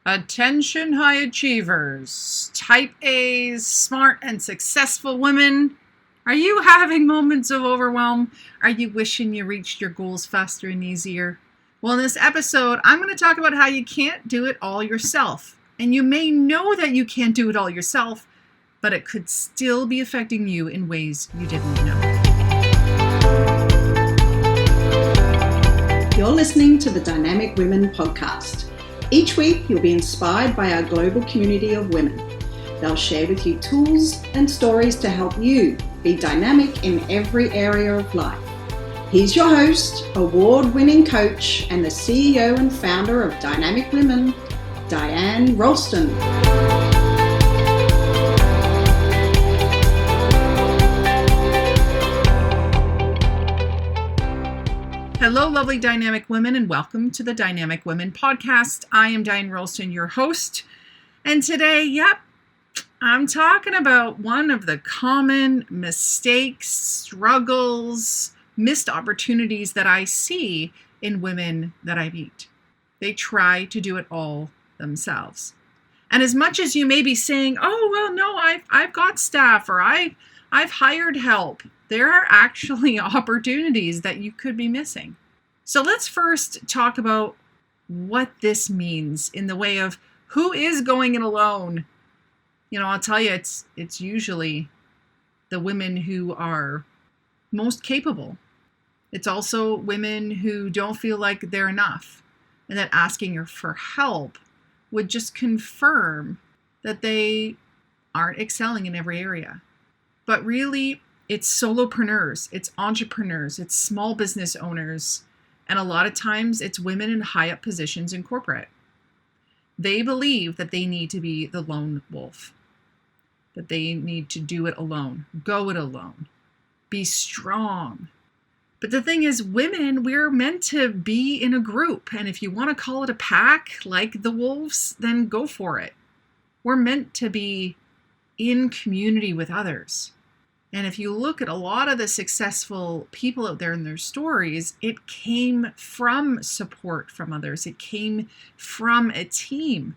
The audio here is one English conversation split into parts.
Attention high achievers, type A's, smart and successful women. Are you having moments of overwhelm? Are you wishing you reached your goals faster and easier? Well, in this episode, I'm going to talk about how you can't do it all yourself. And you may know that you can't do it all yourself, but it could still be affecting you in ways you didn't know. You're listening to the Dynamic Women podcast. Each week, you'll be inspired by our global community of women. They'll share with you tools and stories to help you be dynamic in every area of life. Here's your host, award-winning coach, and the CEO and founder of Dynamic Women, Diane Rolston. Hello, lovely dynamic women, and welcome to the Dynamic Women podcast. I am Diane Rolston, your host, and today, I'm talking about one of the common mistakes, struggles, missed opportunities that I see in women that I meet. They try to do it all themselves. And as much as you may be saying, oh, well, no, I've got staff, or I've hired help, there are actually opportunities that you could be missing. So let's first talk about what this means in the way of who is going it alone. You know, I'll tell you, it's usually the women who are most capable. It's also women who don't feel like they're enough, and that asking for help would just confirm that they aren't excelling in every area. But really, it's solopreneurs, it's entrepreneurs, it's small business owners, and a lot of times it's women in high up positions in corporate. They believe that they need to be the lone wolf, that they need to do it alone, go it alone, be strong. But the thing is, women, we're meant to be in a group, and if you want to call it a pack like the wolves, then go for it. We're meant to be in community with others. And if you look at a lot of the successful people out there and their stories, it came from support from others. It came from a team.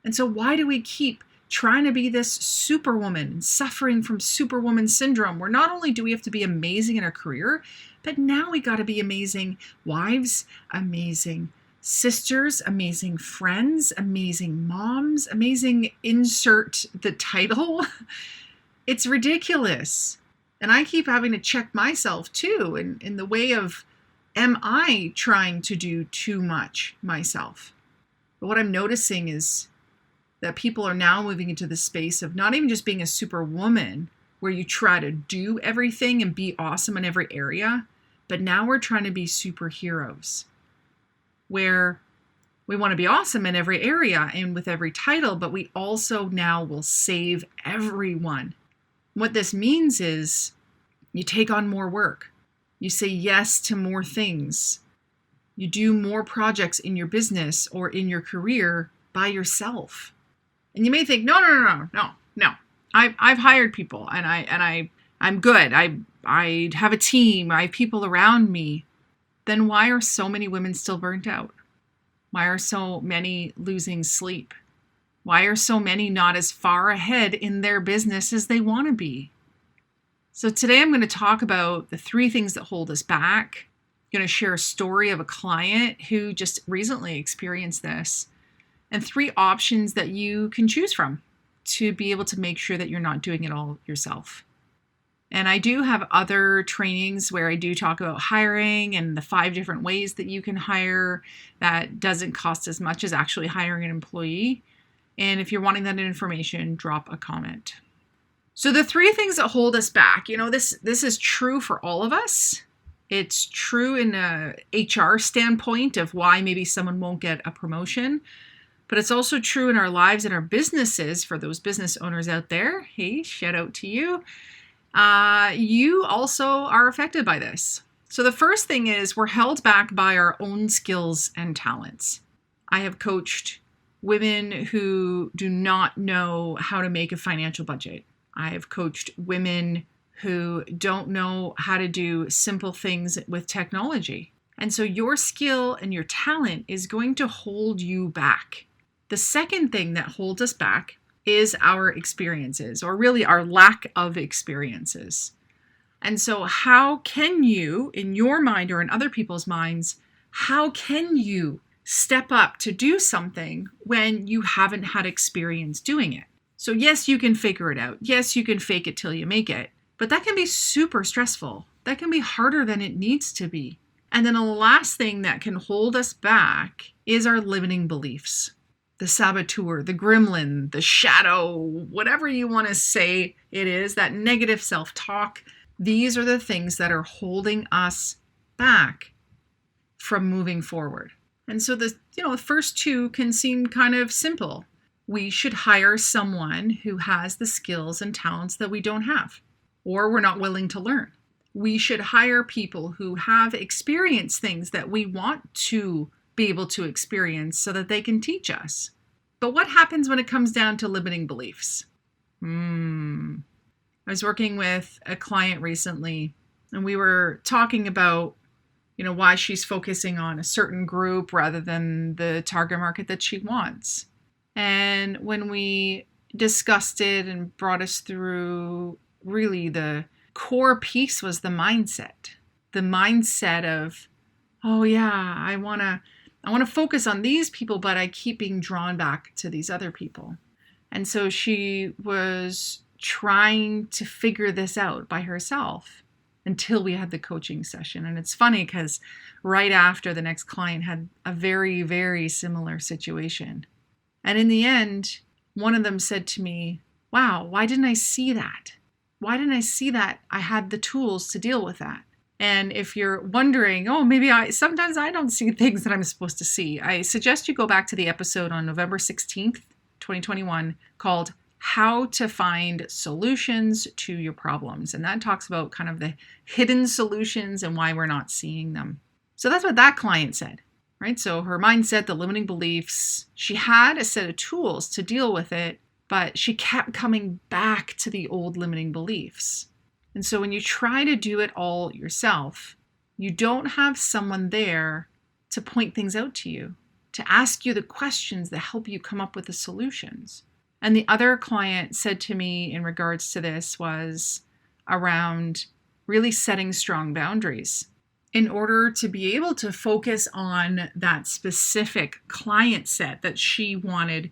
And so why do we keep trying to be this superwoman and suffering from superwoman syndrome, where not only do we have to be amazing in our career, but now we got to be amazing wives, amazing sisters, amazing friends, amazing moms, amazing insert the title. It's ridiculous. And I keep having to check myself too in the way of, am I trying to do too much myself? But what I'm noticing is that people are now moving into the space of not even just being a superwoman, where you try to do everything and be awesome in every area, but now we're trying to be superheroes, where we want to be awesome in every area and with every title, but we also now will save everyone. What this means is you take on more work. You say yes to more things. You do more projects in your business or in your career by yourself. And you may think, no. I've hired people and I'm good. I have a team. I have people around me. Then why are so many women still burnt out? Why are so many losing sleep? Why are so many not as far ahead in their business as they want to be? So today I'm going to talk about the 3 things that hold us back. I'm going to share a story of a client who just recently experienced this, and 3 options that you can choose from to be able to make sure that you're not doing it all yourself. And I do have other trainings where I do talk about hiring and the 5 different ways that you can hire that doesn't cost as much as actually hiring an employee. And if you're wanting that information, drop a comment. So the 3 things that hold us back, this is true for all of us. It's true in a HR standpoint of why maybe someone won't get a promotion, but it's also true in our lives and our businesses. For those business owners out there, hey, shout out to you. You also are affected by this. So the first thing is we're held back by our own skills and talents. I have coached women who do not know how to make a financial budget. I have coached women who don't know how to do simple things with technology. And so your skill and your talent is going to hold you back. The second thing that holds us back is our experiences, or really our lack of experiences. And so how can you, in your mind or in other people's minds, how can you step up to do something when you haven't had experience doing it? So yes, you can figure it out. Yes, you can fake it till you make it. But that can be super stressful. That can be harder than it needs to be. And then the last thing that can hold us back is our limiting beliefs. The saboteur, the gremlin, the shadow, whatever you want to say it is, that negative self-talk. These are the things that are holding us back from moving forward. And so the first two can seem kind of simple. We should hire someone who has the skills and talents that we don't have, or we're not willing to learn. We should hire people who have experienced things that we want to be able to experience so that they can teach us. But what happens when it comes down to limiting beliefs? I was working with a client recently, and we were talking about, why she's focusing on a certain group rather than the target market that she wants. And when we discussed it and brought us through, really the core piece was the mindset. The mindset of, oh yeah, I want to focus on these people, but I keep being drawn back to these other people. And so she was trying to figure this out by herself until we had the coaching session. And it's funny because right after, the next client had a very, very similar situation. And in the end, one of them said to me, wow, why didn't I see that? Why didn't I see that I had the tools to deal with that? And if you're wondering, maybe sometimes I don't see things that I'm supposed to see, I suggest you go back to the episode on November 16th, 2021, called How to Find Solutions to Your Problems. And that talks about kind of the hidden solutions and why we're not seeing them. So that's what that client said, right? So her mindset, the limiting beliefs, she had a set of tools to deal with it, but she kept coming back to the old limiting beliefs. And so when you try to do it all yourself, you don't have someone there to point things out to you, to ask you the questions that help you come up with the solutions. And the other client said to me in regards to this was around really setting strong boundaries in order to be able to focus on that specific client set that she wanted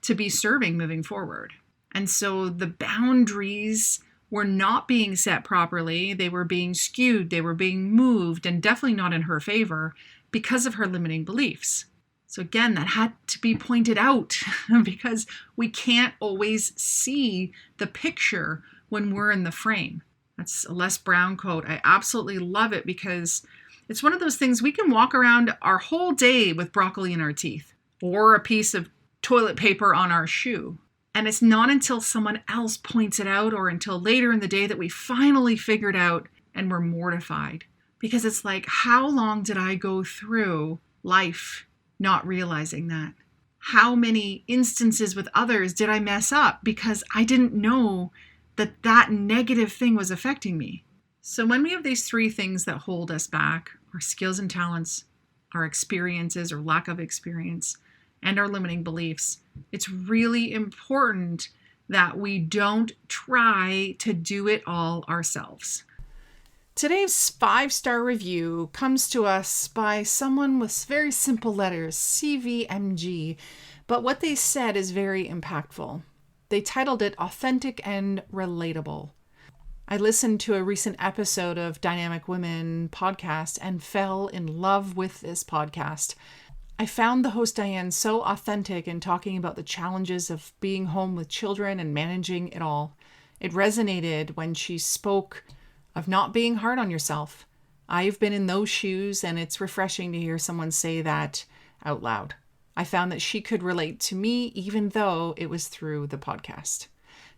to be serving moving forward. And so the boundaries were not being set properly. They were being skewed. They were being moved, and definitely not in her favor because of her limiting beliefs. So again, that had to be pointed out because we can't always see the picture when we're in the frame. That's a Les Brown quote. I absolutely love it because it's one of those things we can walk around our whole day with broccoli in our teeth or a piece of toilet paper on our shoe. And it's not until someone else points it out or until later in the day that we finally figured out and we're mortified. Because it's like, how long did I go through life not realizing that? How many instances with others did I mess up because I didn't know that that negative thing was affecting me? So when we have these three things that hold us back, our skills and talents, our experiences or lack of experience, and our limiting beliefs, it's really important that we don't try to do it all ourselves. Today's 5-star review comes to us by someone with very simple letters, CVMG, but what they said is very impactful. They titled it Authentic and Relatable. I listened to a recent episode of Dynamic Women podcast and fell in love with this podcast. I found the host Diane so authentic in talking about the challenges of being home with children and managing it all. It resonated when she spoke of not being hard on yourself. I've been in those shoes, and it's refreshing to hear someone say that out loud. I found that she could relate to me, even though it was through the podcast.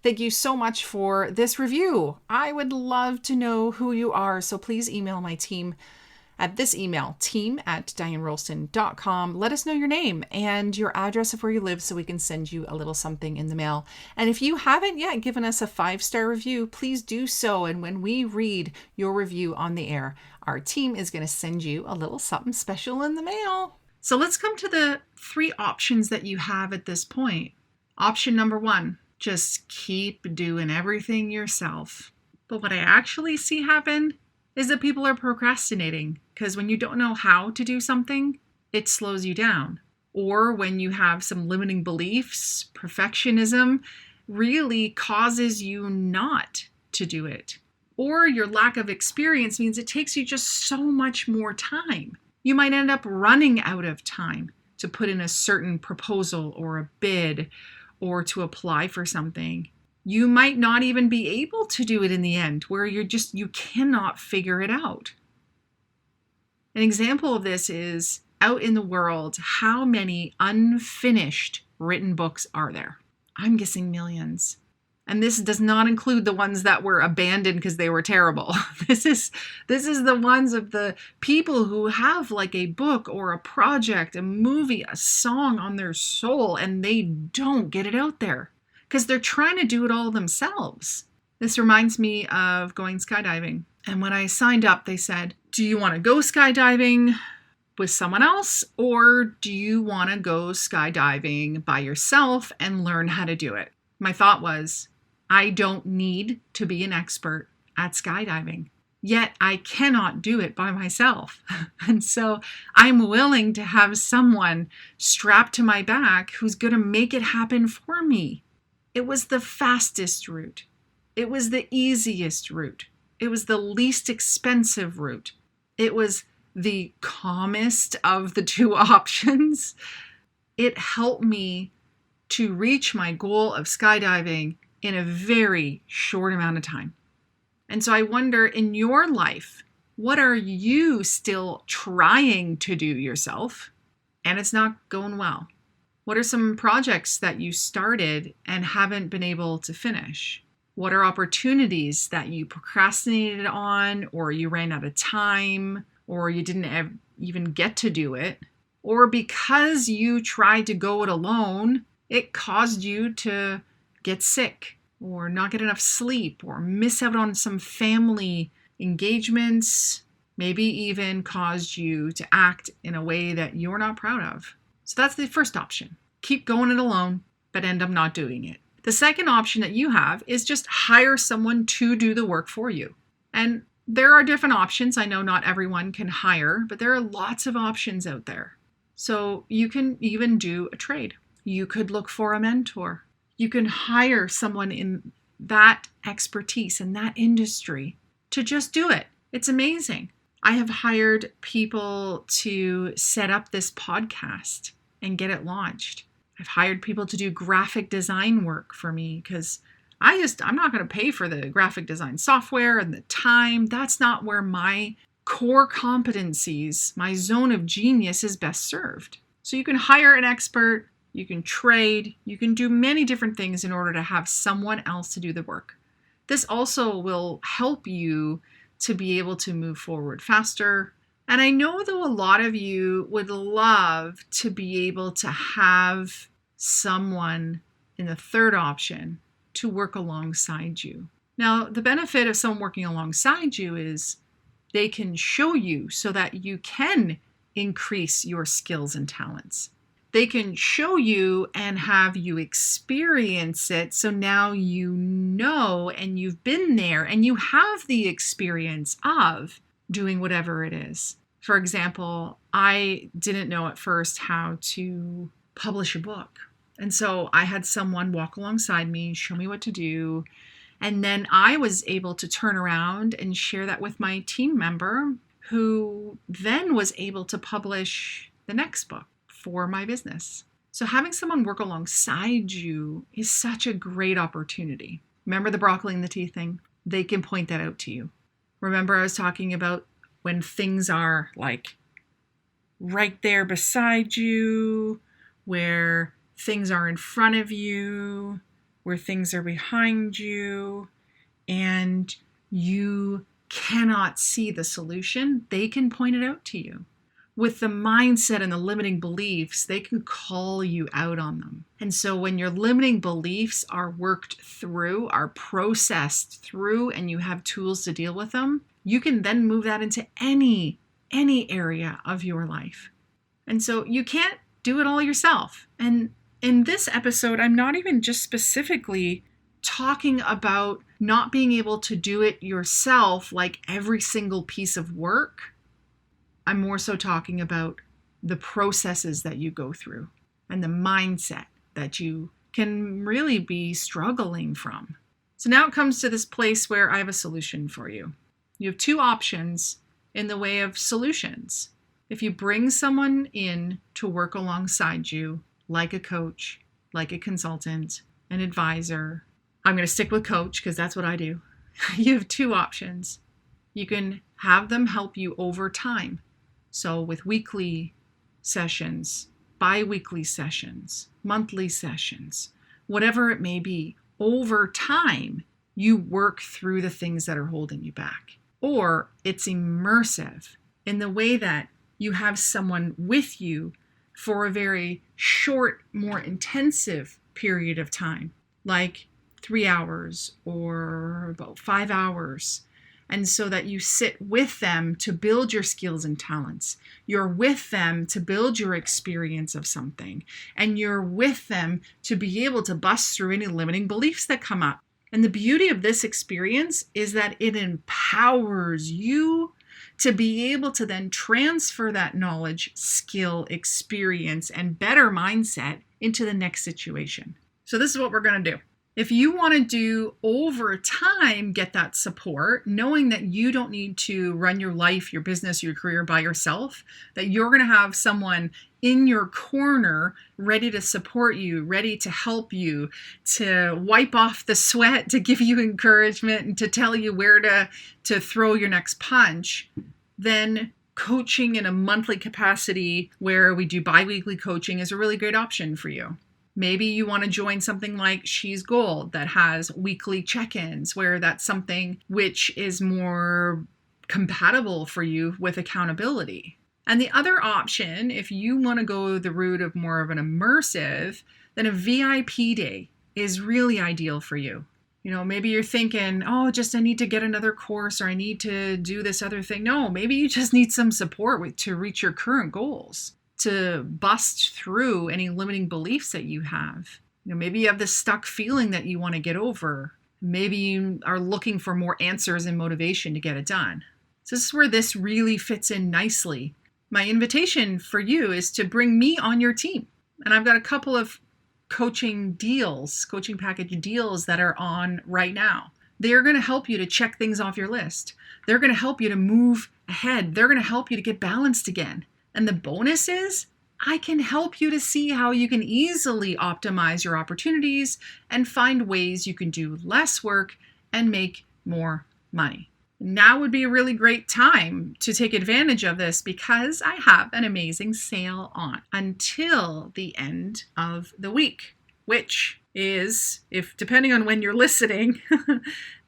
Thank you so much for this review. I would love to know who you are, so please email my team at this email, team@DianeRolston.com. Let us know your name and your address of where you live so we can send you a little something in the mail. And if you haven't yet given us a 5-star review, please do so. And when we read your review on the air, our team is going to send you a little something special in the mail. So let's come to the 3 options that you have at this point. Option number 1, just keep doing everything yourself. But what I actually see happen is that people are procrastinating, because when you don't know how to do something, it slows you down. Or when you have some limiting beliefs, perfectionism really causes you not to do it. Or your lack of experience means it takes you just so much more time. You might end up running out of time to put in a certain proposal or a bid or to apply for something. You might not even be able to do it in the end, where you cannot figure it out. An example of this is out in the world, how many unfinished written books are there? I'm guessing millions. And this does not include the ones that were abandoned because they were terrible. This is the ones of the people who have like a book or a project, a movie, a song on their soul, and they don't get it out there because they're trying to do it all themselves. This reminds me of going skydiving. And when I signed up, they said, do you want to go skydiving with someone else, or do you want to go skydiving by yourself and learn how to do it? My thought was, I don't need to be an expert at skydiving, yet I cannot do it by myself. And so I'm willing to have someone strapped to my back who's going to make it happen for me. It was the fastest route. It was the easiest route. It was the least expensive route. It was the calmest of the 2 options. It helped me to reach my goal of skydiving in a very short amount of time. And so I wonder, in your life, what are you still trying to do yourself and it's not going well? What are some projects that you started and haven't been able to finish? What are opportunities that you procrastinated on, or you ran out of time, or you didn't even get to do it? Or because you tried to go it alone, it caused you to get sick or not get enough sleep or miss out on some family engagements, maybe even caused you to act in a way that you're not proud of. So that's the first option. Keep going it alone, but end up not doing it. The second option that you have is just hire someone to do the work for you. And there are different options. I know not everyone can hire, but there are lots of options out there. So you can even do a trade. You could look for a mentor. You can hire someone in that expertise, in that industry, to just do it. It's amazing. I have hired people to set up this podcast and get it launched. I've hired people to do graphic design work for me because I'm not going to pay for the graphic design software and the time. That's not where my core competencies, my zone of genius, is best served. So you can hire an expert, you can trade, you can do many different things in order to have someone else to do the work. This also will help you to be able to move forward faster. And I know though a lot of you would love to be able to have someone in the third option to work alongside you. Now, the benefit of someone working alongside you is they can show you so that you can increase your skills and talents. They can show you and have you experience it, so now you know and you've been there and you have the experience of doing whatever it is. For example, I didn't know at first how to publish a book. And so I had someone walk alongside me, show me what to do. And then I was able to turn around and share that with my team member, who then was able to publish the next book for my business. So having someone work alongside you is such a great opportunity. Remember the broccoli in the tea thing? They can point that out to you. Remember I was talking about when things are like right there beside you, where things are in front of you, where things are behind you, and you cannot see the solution. They can point it out to you. With the mindset and the limiting beliefs, they can call you out on them. And so when your limiting beliefs are worked through, are processed through, and you have tools to deal with them, you can then move that into any area of your life. And so you can't do it all yourself. And in this episode, I'm not even just specifically talking about not being able to do it yourself, like every single piece of work. I'm more so talking about the processes that you go through and the mindset that you can really be struggling from. So now it comes to this place where I have a solution for you. You have two options in the way of solutions. If you bring someone in to work alongside you, like a coach, like a consultant, an advisor, I'm going to stick with coach because that's what I do. You have two options. You can have them help you over time. So with weekly sessions, bi-weekly sessions, monthly sessions, whatever it may be, over time, you work through the things that are holding you back. Or it's immersive in the way that you have someone with you for a very short, more intensive period of time, like 3 hours or about 5 hours. And so that you sit with them to build your skills and talents. You're with them to build your experience of something. And you're with them to be able to bust through any limiting beliefs that come up. And the beauty of this experience is that it empowers you to be able to then transfer that knowledge, skill, experience, and better mindset into the next situation. So this is what we're going to do. If you want to do over time, get that support, knowing that you don't need to run your life, your business, your career by yourself, that you're going to have someone in your corner ready to support you, ready to help you, to wipe off the sweat, to give you encouragement, and to tell you where to throw your next punch, then coaching in a monthly capacity where we do bi-weekly coaching is a really great option for you. Maybe you want to join something like She's Gold that has weekly check-ins where that's something which is more compatible for you with accountability. And the other option, if you want to go the route of more of an immersive, then a VIP day is really ideal for you. You know, maybe you're thinking, oh, just I need to get another course or I need to do this other thing. No, maybe you just need some support to reach your current goals, to bust through any limiting beliefs that you have. You know, maybe you have this stuck feeling that you want to get over. Maybe you are looking for more answers and motivation to get it done. So this is where this really fits in nicely. My invitation for you is to bring me on your team. And I've got a couple of coaching package deals that are on right now. They're going to help you to check things off your list. They're going to help you to move ahead. They're going to help you to get balanced again. And the bonus is I can help you to see how you can easily optimize your opportunities and find ways you can do less work and make more money. Now would be a really great time to take advantage of this because I have an amazing sale on until the end of the week, which is, if depending on when you're listening,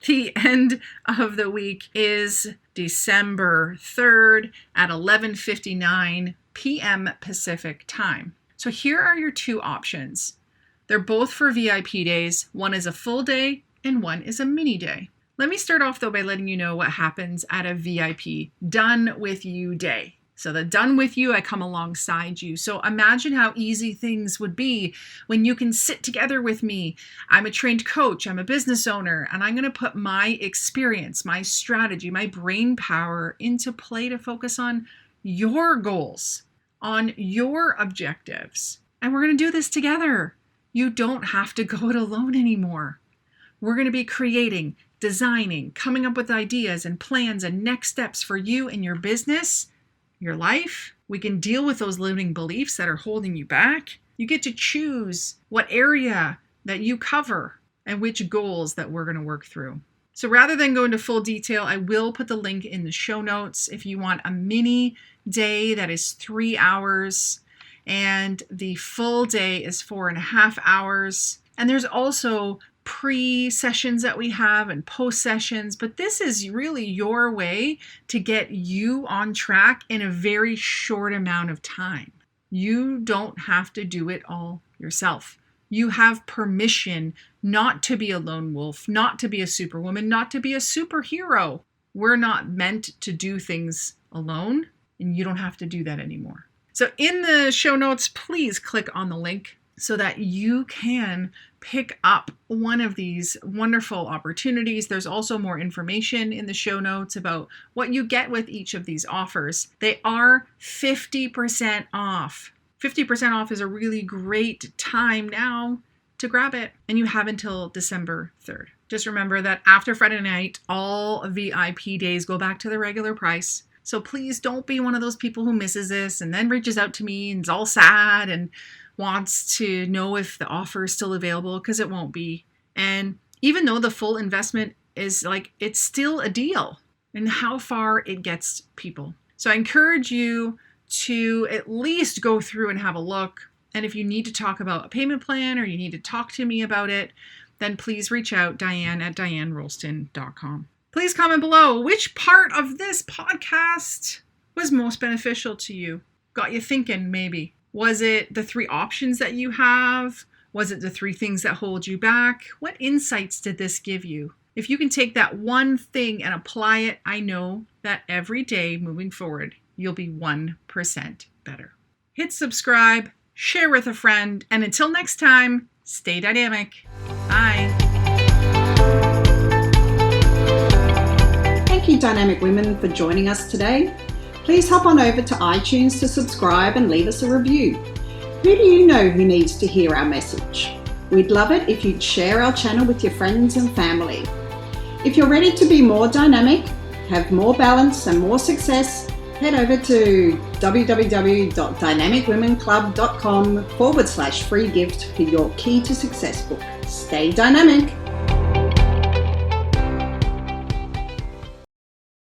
the end of the week is December 3rd at 11:59 p.m. Pacific time. So here are your two options. They're both for VIP days. One is a full day and one is a mini day. Let me start off though by letting you know what happens at a VIP done with you day. So the done with you, I come alongside you. So imagine how easy things would be when you can sit together with me. I'm a trained coach, I'm a business owner, and I'm going to put my experience, my strategy, my brain power into play to focus on your goals, on your objectives. And we're going to do this together. You don't have to go it alone anymore. We're going to be creating, designing, coming up with ideas and plans and next steps for you and your business, your life. We can deal with those limiting beliefs that are holding you back. You get to choose what area that you cover and which goals that we're going to work through. So rather than go into full detail, I will put the link in the show notes if you want a mini day that is 3 hours and the full day is 4.5 hours. And there's also pre-sessions that we have and post-sessions, but this is really your way to get you on track in a very short amount of time. You don't have to do it all yourself. You have permission not to be a lone wolf, not to be a superwoman, not to be a superhero. We're not meant to do things alone, and you don't have to do that anymore. So in the show notes, please click on the link so that you can pick up one of these wonderful opportunities. There's also more information in the show notes about what you get with each of these offers. They are 50% off. 50% off is a really great time now to grab it, and you have until December 3rd. Just remember that after Friday night, all VIP days go back to the regular price. So please don't be one of those people who misses this and then reaches out to me and is all sad and wants to know if the offer is still available, because it won't be. And even though the full investment is it's still a deal and how far it gets people. So I encourage you to at least go through and have a look. And if you need to talk about a payment plan or you need to talk to me about it, then please reach out, Diane at DianeRolston.com. Please comment below which part of this podcast was most beneficial to you. Got you thinking, maybe. Was it the 3 options that you have? Was it the 3 things that hold you back? What insights did this give you? If you can take that one thing and apply it, I know that every day moving forward, you'll be 1% better. Hit subscribe, share with a friend, and until next time, stay dynamic. Bye. Thank you, Dynamic Women, for joining us today. Please hop on over to iTunes to subscribe and leave us a review. Who do you know who needs to hear our message? We'd love it if you'd share our channel with your friends and family. If you're ready to be more dynamic, have more balance and more success, head over to www.dynamicwomenclub.com/free gift for your Key to Success book. Stay dynamic.